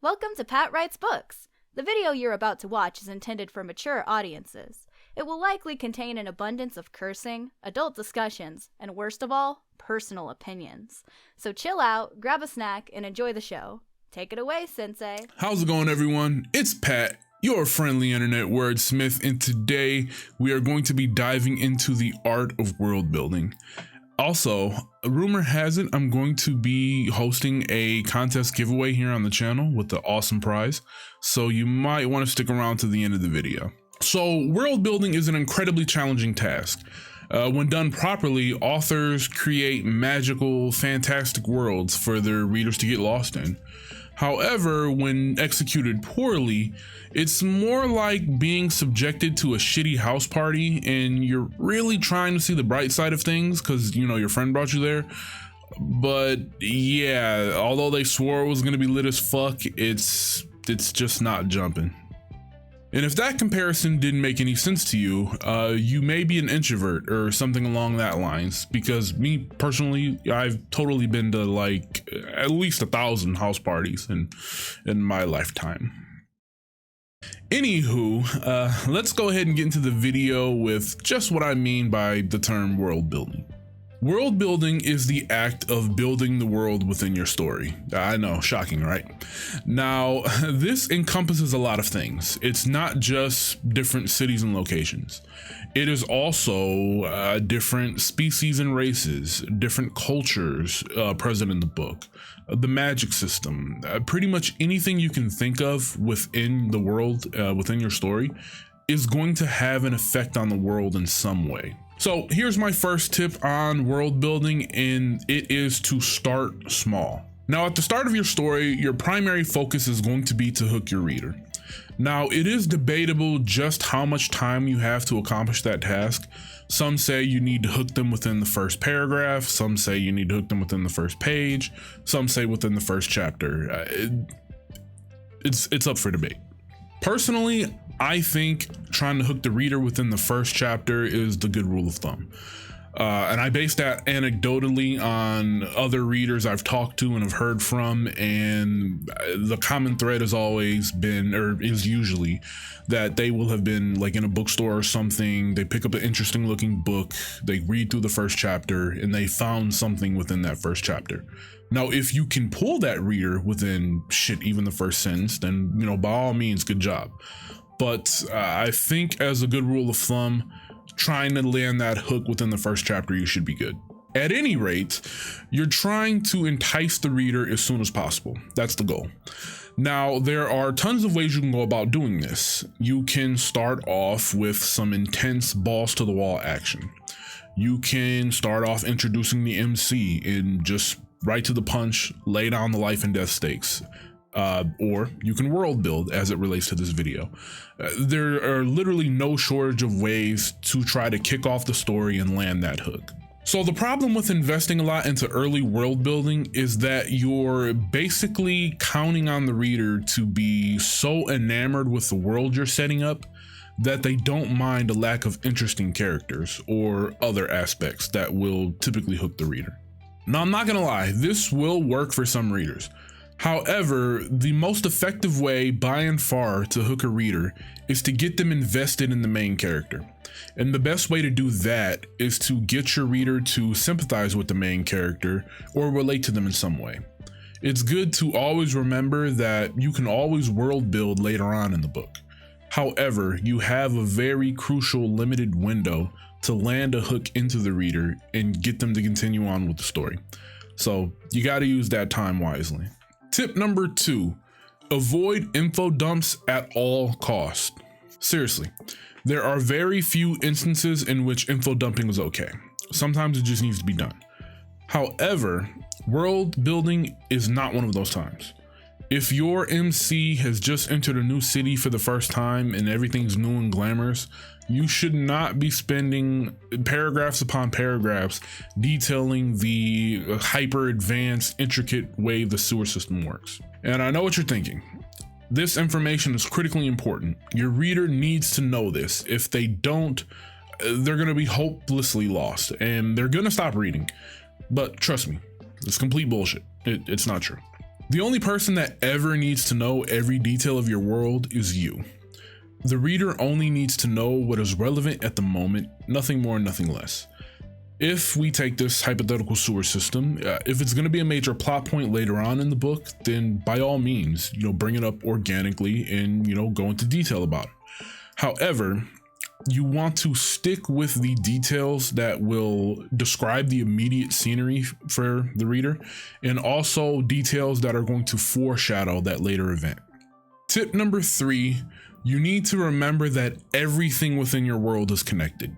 Welcome to Pat Writes Books. The video you're about to watch is intended for mature audiences. It will likely contain an abundance of cursing, adult discussions, and worst of all, personal opinions. So chill out, grab a snack, and enjoy the show. Take it away, Sensei. How's it going, everyone? It's Pat, your friendly internet wordsmith, and today we are going to be diving into the art of world building. Also, rumor has it I'm going to be hosting a contest giveaway here on the channel with the awesome prize, so you might want to stick around to the end of the video. So, world building is an incredibly challenging task. When done properly, authors create magical, fantastic worlds for their readers to get lost in. However, when executed poorly, it's more like being subjected to a shitty house party and you're really trying to see the bright side of things because, you know, your friend brought you there. But yeah, although they swore it was going to be lit as fuck, it's just not jumping. And if that comparison didn't make any sense to you, you may be an introvert or something along that lines, because me personally, I've totally been to like at least 1,000 house parties in my lifetime. Anywho, let's go ahead and get into the video with just what I mean by the term world building. World building is the act of building the world within your story. I know, shocking, right? Now, this encompasses a lot of things. It's not just different cities and locations. It is also different species and races, different cultures present in the book, the magic system, pretty much anything you can think of within the world, within your story, is going to have an effect on the world in some way. So here's my first tip on world building, and it is to start small. Now, at the start of your story, your primary focus is going to be to hook your reader. Now, it is debatable just how much time you have to accomplish that task. Some say you need to hook them within the first paragraph. Some say you need to hook them within the first page. Some say within the first chapter. It's up for debate. Personally, I think trying to hook the reader within the first chapter is the good rule of thumb. And I base that anecdotally on other readers I've talked to and have heard from, and the common thread has always been, or is usually, that they will have been like in a bookstore or something, they pick up an interesting looking book, they read through the first chapter, and they found something within that first chapter. Now, if you can pull that reader within even the first sentence, then, you know, by all means, good job. But I think as a good rule of thumb, trying to land that hook within the first chapter, you should be good. At any rate, you're trying to entice the reader as soon as possible. That's the goal. Now, there are tons of ways you can go about doing this. You can start off with some intense balls to the wall action. You can start off introducing the MC and just right to the punch, lay down the life and death stakes. Or you can world build as it relates to this video. There are literally no shortage of ways to try to kick off the story and land that hook. So the problem with investing a lot into early world building is that you're basically counting on the reader to be so enamored with the world you're setting up that they don't mind a lack of interesting characters or other aspects that will typically hook the reader. Now, I'm not gonna lie, this will work for some readers. However, the most effective way by and far to hook a reader is to get them invested in the main character. And the best way to do that is to get your reader to sympathize with the main character or relate to them in some way. It's good to always remember that you can always world build later on in the book. However, you have a very crucial limited window to land a hook into the reader and get them to continue on with the story. So you got to use that time wisely. Tip number 2, avoid info dumps at all costs. Seriously, there are very few instances in which info dumping is okay. Sometimes it just needs to be done. However, world building is not one of those times. If your MC has just entered a new city for the first time and everything's new and glamorous, you should not be spending paragraphs upon paragraphs detailing the hyper advanced, intricate way the sewer system works. And I know what you're thinking. This information is critically important. Your reader needs to know this. If they don't, they're going to be hopelessly lost and they're going to stop reading. But trust me, it's complete bullshit. It's not true. The only person that ever needs to know every detail of your world is you. The reader only needs to know what is relevant at the moment, nothing more, nothing less. If we take this hypothetical sewer system, if it's going to be a major plot point later on in the book, then by all means, bring it up organically and, go into detail about it. However, you want to stick with the details that will describe the immediate scenery for the reader, and also details that are going to foreshadow that later event. Tip number 3, you need to remember that everything within your world is connected.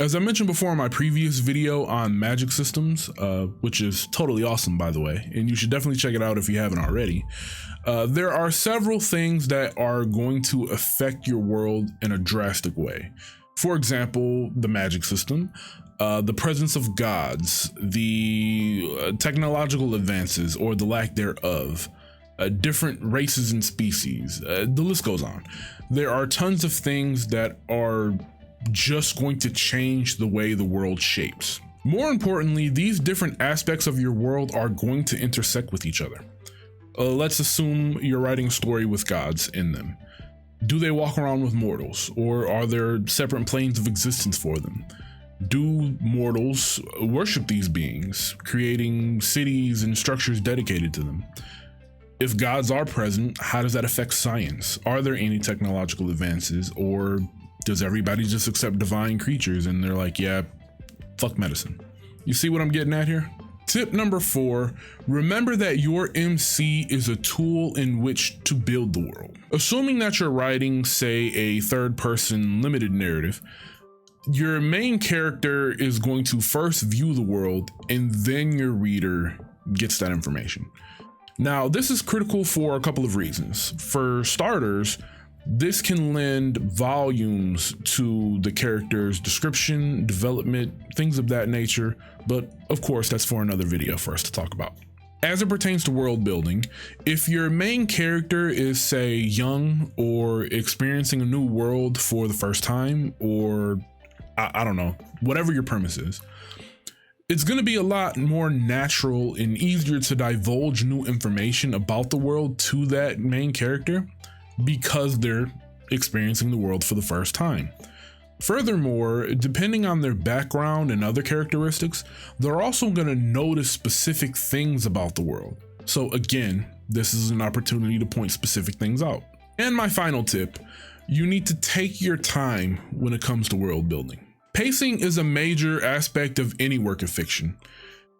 As I mentioned before in my previous video on magic systems, which is totally awesome, by the way, and you should definitely check it out if you haven't already, there are several things that are going to affect your world in a drastic way. For example, the magic system, the presence of gods, the technological advances or the lack thereof, different races and species, the list goes on. There are tons of things that are just going to change the way the world shapes. More importantly, these different aspects of your world are going to intersect with each other. Let's assume you're writing a story with gods in them. Do they walk around with mortals, or are there separate planes of existence for them? Do mortals worship these beings, creating cities and structures dedicated to them? If gods are present, how does that affect science? Are there any technological advances, or does everybody just accept divine creatures and they're like, yeah, fuck medicine? You see what I'm getting at here? Tip number 4, remember that your MC is a tool in which to build the world. Assuming that you're writing, say, a third-person limited narrative, your main character is going to first view the world, and then your reader gets that information. Now, this is critical for a couple of reasons. For starters, this can lend volumes to the character's description, development, things of that nature, but of course that's for another video for us to talk about. As it pertains to world building, if your main character is, say, young or experiencing a new world for the first time, or I don't know, whatever your premise is, it's going to be a lot more natural and easier to divulge new information about the world to that main character, because they're experiencing the world for the first time. Furthermore, depending on their background and other characteristics, they're also going to notice specific things about the world. So again, this is an opportunity to point specific things out. And my final tip, you need to take your time when it comes to world building. Pacing is a major aspect of any work of fiction.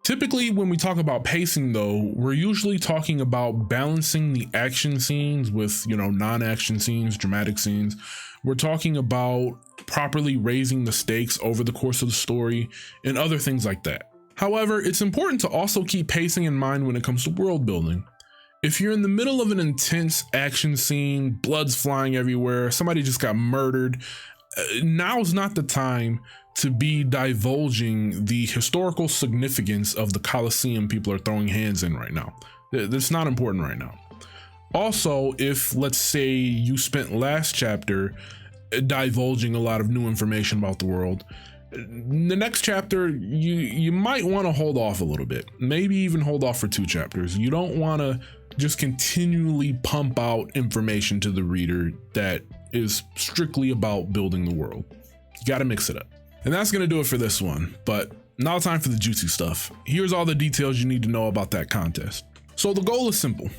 Typically, when we talk about pacing, though, we're usually talking about balancing the action scenes with, non-action scenes, dramatic scenes. We're talking about properly raising the stakes over the course of the story and other things like that. However, it's important to also keep pacing in mind when it comes to world building. If you're in the middle of an intense action scene, blood's flying everywhere, somebody just got murdered, now's not the time to be divulging the historical significance of the Colosseum people are throwing hands in right now. That's not important right now. Also, if let's say you spent last chapter divulging a lot of new information about the world, the next chapter you might want to hold off a little bit, maybe even hold off for 2 chapters. You don't want to just continually pump out information to the reader that is strictly about building the world. You got to mix it up. And that's going to do it for this one, but now time for the juicy stuff. Here's all the details you need to know about that contest. So the goal is simple.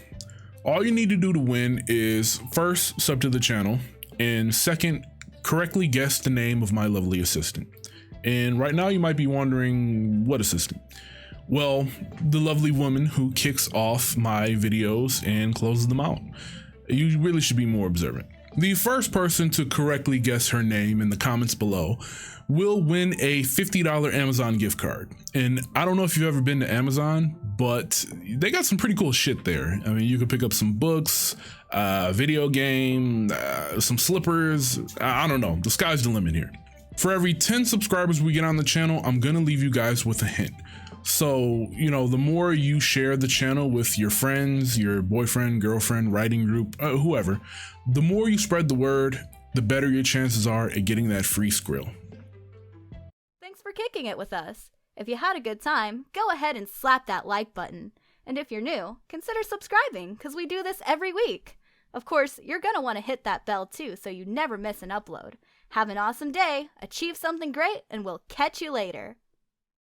All you need to do to win is first, sub to the channel, and second, correctly guess the name of my lovely assistant. And right now you might be wondering, what assistant? Well, the lovely woman who kicks off my videos and closes them out. You really should be more observant. The first person to correctly guess her name in the comments below will win a $50 Amazon gift card. And I don't know if you've ever been to Amazon, but they got some pretty cool shit there. I mean, you can pick up some books, video game, some slippers. I don't know. The sky's the limit here. For every 10 subscribers we get on the channel, I'm gonna leave you guys with a hint. So, the more you share the channel with your friends, your boyfriend, girlfriend, writing group, whoever, the more you spread the word, the better your chances are at getting that free Skrill. Thanks for kicking it with us. If you had a good time, go ahead and slap that like button. And if you're new, consider subscribing, because we do this every week. Of course, you're going to want to hit that bell too so you never miss an upload. Have an awesome day, achieve something great, and we'll catch you later.